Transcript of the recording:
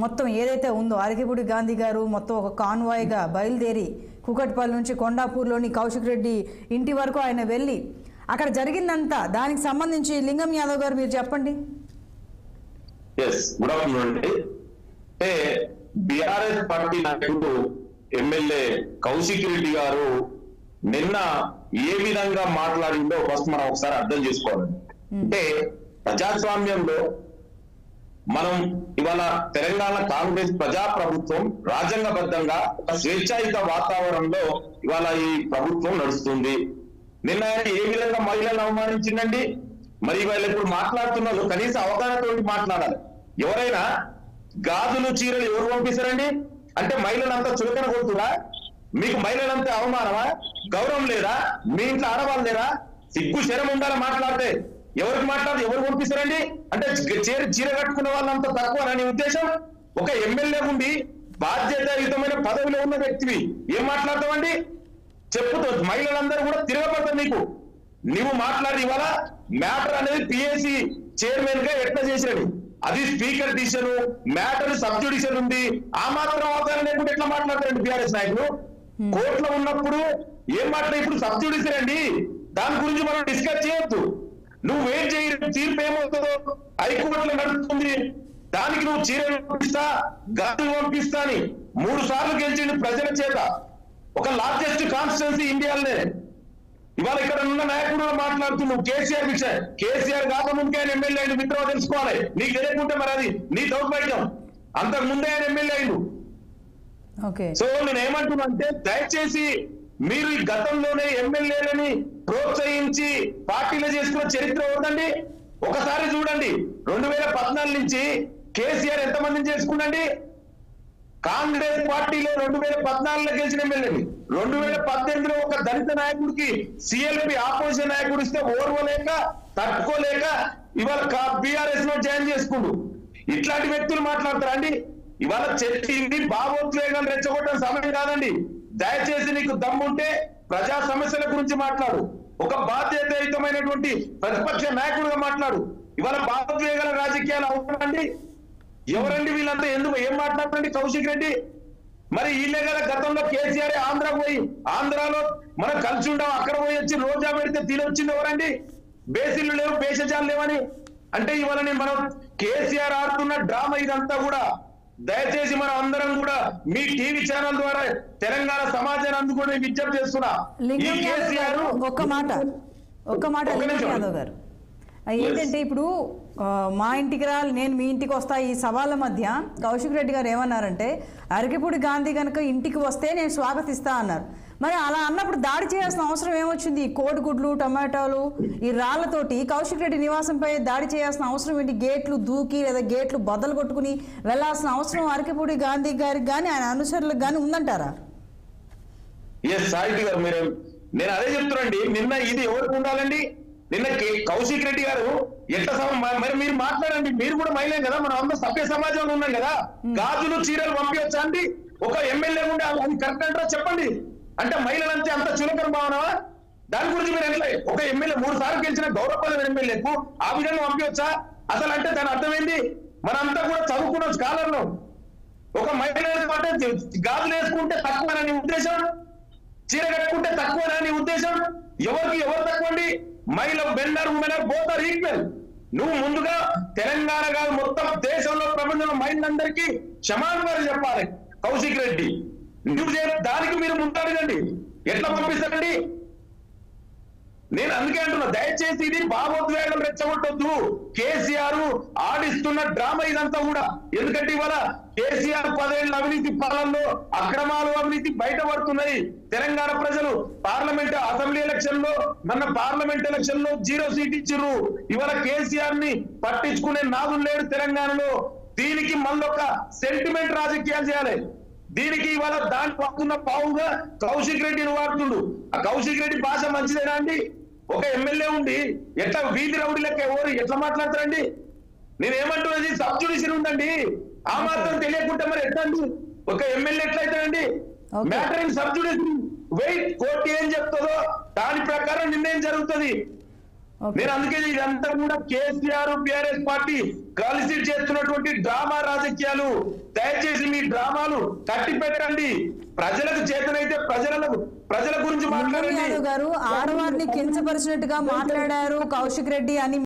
మొత్తం ఏదైతే ఉందో అరకిపూడి గాంధీ గారు మొత్తం ఒక కాన్వాయ్గా బయలుదేరి కూకట్పల్లి నుంచి కొండాపూర్లోని కౌశిక్ రెడ్డి ఇంటి వరకు ఆయన వెళ్ళి అక్కడ జరిగిందంతా దానికి సంబంధించి లింగం యాదవ్ గారు మీరు చెప్పండి. గుడ్ ఆఫ్టర్నూన్ అండి. బీఆర్ఎస్ పార్టీ నాయకుడు ఎమ్మెల్యే కౌశిక్ రెడ్డి గారు నిన్న ఏ విధంగా మాట్లాడిందో ఫస్ట్ మనం ఒకసారి అర్థం చేసుకోవాలి. అంటే ప్రజాస్వామ్యంలో మనం ఇవాళ తెలంగాణ కాంగ్రెస్ ప్రజాప్రభుత్వం రాజ్యాంగబద్ధంగా ఒక స్వేచ్ఛాయుత వాతావరణంలో ఇవాళ ఈ ప్రభుత్వం నడుస్తుంది. నిన్న ఆయన ఏ విధంగా మహిళలను అవమానించిందండి. మరి ఇవాళ ఇప్పుడు మాట్లాడుతున్నారు కనీస అవగాహనతో మాట్లాడాలి. ఎవరైనా గాజులు చీరలు ఎవరు పంపిస్తారండి? అంటే మహిళలంతా చులకన కొడుతురా? మీకు మహిళలంతా అవమానమా? గౌరవం లేదా? మీ ఇంట్లో ఆడవాళ్ళు లేరా? సిగ్గు శరం ఉండాలి మాట్లాడితే. ఎవరికి మాట్లాడితే ఎవరు పంపిస్తారండి? అంటే చీర కట్టుకున్న వాళ్ళంతా తక్కువ అని ఉద్దేశం. ఒక ఎమ్మెల్యే ఉండి బాధ్యతాయుతమైన పదవిలో ఉన్న వ్యక్తివి ఏం మాట్లాడతావండి? చెప్పుతో మహిళలందరూ కూడా తిరగబడతారు నీకు. నువ్వు మాట్లాడి ఇవాళ మ్యాటర్ అనేది పిఎస్సి చైర్మన్ గా ఎట్లా చేసినది, అది speaker decision, matter sub judicial ఉంది. ఆ మాత్రం అవసరం లేకుండా ఎట్లా మాట్లాడతారండి బీఆర్ఎస్ నాయకులు? కోర్టులో ఉన్నప్పుడు ఏం మాట్లాడి ఇప్పుడు సబ్ జ్యుడిషియల్ అండి, దాని గురించి మనం డిస్కస్ చేయొద్దు. నువ్వు వెయిట్ చేయి, తీర్పు ఏమవుతుందో. హైకోర్టులో నడుస్తుంది, దానికి నువ్వు చీరలు పంపిస్తా గాజులు పంపిస్తా అని 3 సార్లు గెలిచింది ప్రజల చేత. ఒక లార్జెస్ట్ కాన్స్టిట్యున్సీ ఇండియాలోనే. ఇవాళ ఇక్కడ ఉన్న నాయకుడు మాట్లాడుతున్నావు కేసీఆర్ విషయం. కేసీఆర్ కాకముందుకే ఆయన ఎమ్మెల్యే అయింది, మిత్రులు తెలుసుకోవాలి. నీకు తెలియకుంటే మరి అది నీ దౌర్భాగ్యం. అంతకు ముందే ఆయన ఎమ్మెల్యే అయిండు. సో నేను ఏమంటున్నా అంటే దయచేసి మీరు ఈ గతంలోనే ఎమ్మెల్యేలని ప్రోత్సహించి పార్టీలు చేసుకున్న చరిత్ర ఉందండి. ఒకసారి చూడండి, 2014 నుంచి కేసీఆర్ ఎంతమందిని చేసుకున్నాండి? కాంగ్రెస్ పార్టీలో 2014లో గెలిచిన ఎమ్మెల్యేని 2018లో ఒక దళిత నాయకుడికి సిఎల్పి ఆపోజిషన్ నాయకుడు ఇస్తే ఓర్వలేక తట్టుకోలేక ఇవాళ బీఆర్ఎస్ లో జాయిన్ చేసుకుండు. ఇట్లాంటి వ్యక్తులు మాట్లాడతారా అండి? ఇవాళ చర్చ ఇది భావోద్వేగాలు రెచ్చగొట్టడం సమయం కాదండి. దయచేసి నీకు దమ్ముంటే ప్రజా సమస్యల గురించి మాట్లాడు. ఒక బాధ్యతాయుతమైనటువంటి ప్రతిపక్ష నాయకుడిగా మాట్లాడు. ఇవాళ భావోద్వేగాల రాజకీయాలు అవుతారండి. ఎవరండి వీళ్ళంతా? ఎందుకు ఏం మాట్లాడతారండి కౌశిక్ రెడ్డి? మరి వీళ్ళే కదా గతంలో కేసీఆర్ ఆంధ్రాకు పోయి ఆంధ్రాలో మనం కలిసి ఉండాం, అక్కడ పోయి వచ్చి రోజా పెడితే తినొచ్చింది ఎవరండి? బేసిల్లు లేవు, భేషజాలు లేవని. అంటే ఇవాళ మనం కేసీఆర్ ఆడుతున్న డ్రామా ఇదంతా కూడా. దయచేసి మనం అందరం కూడా మీ టీవీ ఛానల్ ద్వారా తెలంగాణ సమాజాన్ని అందుకుని విజ్ఞప్తి చేస్తున్నా. ఈ కేసీఆర్ ఒక్క మాట యాదవ్ గారు ఏంటంటే ఇప్పుడు మా ఇంటికి రాలి నేను మీ ఇంటికి వస్తా ఈ సవాళ్ళ మధ్య కౌశిక్ రెడ్డి గారు ఏమన్నారంటే అరకిపూడి గాంధీ కనుక ఇంటికి వస్తే నేను స్వాగతిస్తా అన్నారు. మరి అలా అన్నప్పుడు దాడి చేయాల్సిన అవసరం ఏమొచ్చింది? కోడిగుడ్లు టమాటాలు ఈ రాళ్లతోటి కౌశిక్ రెడ్డి నివాసంపై దాడి చేయాల్సిన అవసరం ఏంటి? గేట్లు దూకి లేదా గేట్లు బద్దలు కొట్టుకుని వెళ్లాల్సిన అవసరం అరకిపూడి గాంధీ గారికి కానీ ఆయన అనుచరులకు కానీ ఉందంటారా? సాహితి గారు నేను అదే చెప్తున్నాండి. నిన్న ఇది ఎవరికి ఉండాలండి? నిన్న కౌశిక్ రెడ్డి గారు ఎట్లా మరి మీరు మాట్లాడండి. మీరు కూడా మహిళే కదా, మనం అందరూ సభ్య సమాజంలో ఉన్నాం కదా. గాజులు చీరలు పంపించచ్చా అండి? ఒక ఎమ్మెల్యే ఉండే అది కరెక్ట్ అంటారా చెప్పండి. అంటే మహిళలంటే అంత చులకన భావనవా? దాని గురించి మీరు ఎట్లా ఒక ఎమ్మెల్యే 3 సార్లు గెలిచిన గౌరవపదవి ఎమ్మెల్యేకు ఆ విధంగా పంపించచ్చా? అసలు అంటే దాని అర్థమైంది. మనంతా కూడా చదువుకున్న స్కాలర్లు. ఒక మహిళ అంటే గాజులు వేసుకుంటే తక్కువనని ఉద్దేశం, చీర కట్టుకుంటే తక్కువనని ఉద్దేశం. ఎవరు తక్కువ అండి? మహిళ బెన్నర్ ఉమెనర్ బోత్ ఆర్ ఈక్వల్. నువ్వు ముందుగా తెలంగాణ కాదు మొత్తం దేశంలో ప్రపంచంలో మహిళలందరికీ క్షమాపణలు చెప్పాలి కౌశిక్ రెడ్డి. నువ్వు దానికి మీరు ముందడగండి. ఎట్లా పంపిస్తారండి? నేను అందుకే అంటున్నా దయచేసి ఇది భావోద్వేగం రెచ్చగొట్టొద్దు. కేసీఆర్ ఆడిస్తున్న డ్రామా ఇదంతా కూడా. ఎందుకంటే ఇవాళ కేసీఆర్ 10 ఏళ్ల అవినీతి పాలనలో అక్రమాలు అవినీతి బయటపడుతున్నాయి. తెలంగాణ ప్రజలు పార్లమెంట్ అసెంబ్లీ ఎలక్షన్ లో మన పార్లమెంట్ ఎలక్షన్ లో 0 సీట్ ఇచ్చిర్రు. ఇవాళ కేసీఆర్ ని పట్టించుకునే నాదులు లేడు తెలంగాణలో. దీనికి మళ్ళొక సెంటిమెంట్ రాజకీయాలు చేయాలి. దీనికి ఇవాళ దాని పడుతున్న పావుగా కౌశిక్ రెడ్డిని వాడుతుండు. ఆ కౌశిక్ రెడ్డి భాష మంచిదేనా అండి? ఒక ఎమ్మెల్యే ఉండి ఎట్లా వీధి రౌడీ లెక్క ఎవరు ఎట్లా మాట్లాడతారండి? నేనేమంటున్నది సబ్ జ్యుడిషియల్ ఉందండి. ఆ మాత్రం తెలియకుంటే మరి ఎట్లా అండి ఒక ఎమ్మెల్యే ఎట్లయితాడండి? Matter in sub judicial. Wait, court ఏం చెప్తుందో దాని ప్రకారం నిర్ణయం జరుగుతుంది. నేను అందుకే ఇదంతా కూడా కేసీఆర్ బిఆర్ఎస్ పార్టీ కలిసి చేస్తున్నటువంటి డ్రామా రాజకీయాలు. దయచేసి మీ డ్రామాలు కట్టి పెట్టండి. ప్రజలకు చేతనైతే ప్రజల గురించి మాట్లాడండి. గారు ఆడవారిని కించపరిచినట్టుగా మాట్లాడారు కౌశిక్ రెడ్డి అని